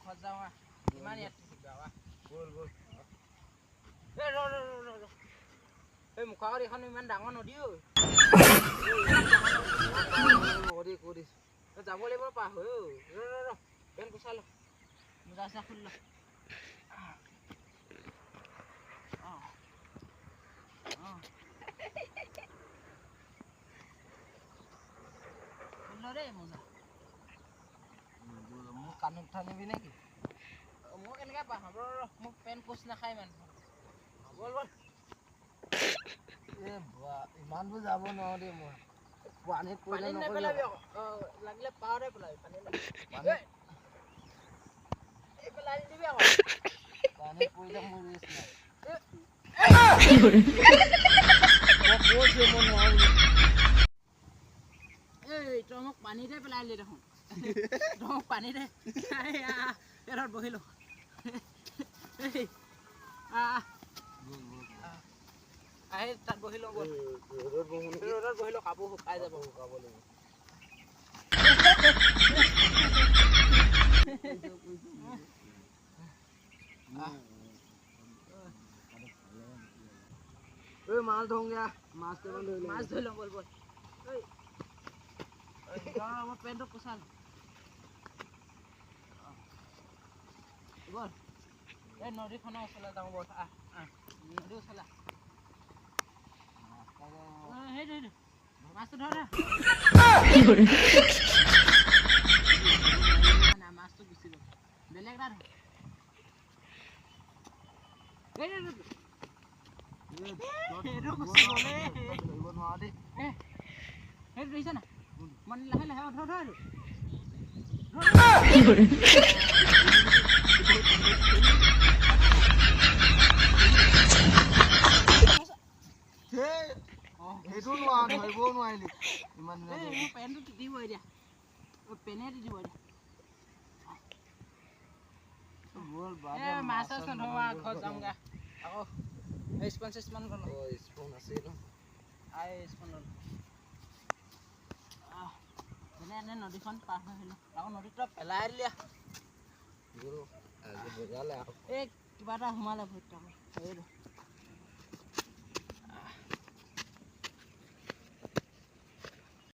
ঘৰত যাওঁ কিমান ইয়াত থাকিবা বল বল এই মুখাগৰ এইখন ইমান ডাঙৰ নদী ঐ যাব লাগিব পাৰ হৈ পেন গুচাই ল মোজা চা খুলি ল দেই মোজা মোক কাণত ঠানিবি নেকি মই কেনেকৈ পাম মোক পেন কোচ নাখায় ইমান বল বল ইমানবোৰ যাব নোৱাৰো দেই মই পানীত পৰিলে নেপেলাবি লাগিলে পাৰতে পেলাবি পানী পেলাই দিবি আকৌ পানীত পৰিলে মোৰ ৰিস্ক নাই এই তই মোক পানীতে পেলাই দিলি দেখোন তই মোক পানীতে পেটত বহিলোঁ আহি তাত বহি লওঁ বল ৰ'দত বহি লওঁ কাপোৰ শুকাই যাব শুকাব লাগিব মাছ ধৰোঁগৈ মাছ ধৰি লওঁ বল বল মই পেণ্টটো কোচাল বল এই নদীখনৰ ওচৰলৈ যাওঁ বল নদীৰ ওচৰলৈ সেইটো মাছটো ধৰ মাছটো গুচি গ'ল বেলেগ এটা সেইটো দেখিছা না মানে লাহে লাহে ধৰ সেইটো ধৰিব নোৱাৰিলি ইমান পেনটো তিতিব এতিয়া পেনে তিতিব এতিয়া মাছ চাছ নধৰোঁ ঘৰত যামগৈ আকৌ স্পন চেচপন গ'ল স্পন আছে ন স্পন ল'লোঁ এনে নদীখন পাৰ হৈ আহিলোঁ আকৌ নদীত পেলাই দিলি এই কিবা এটা সোমালে ভৰিত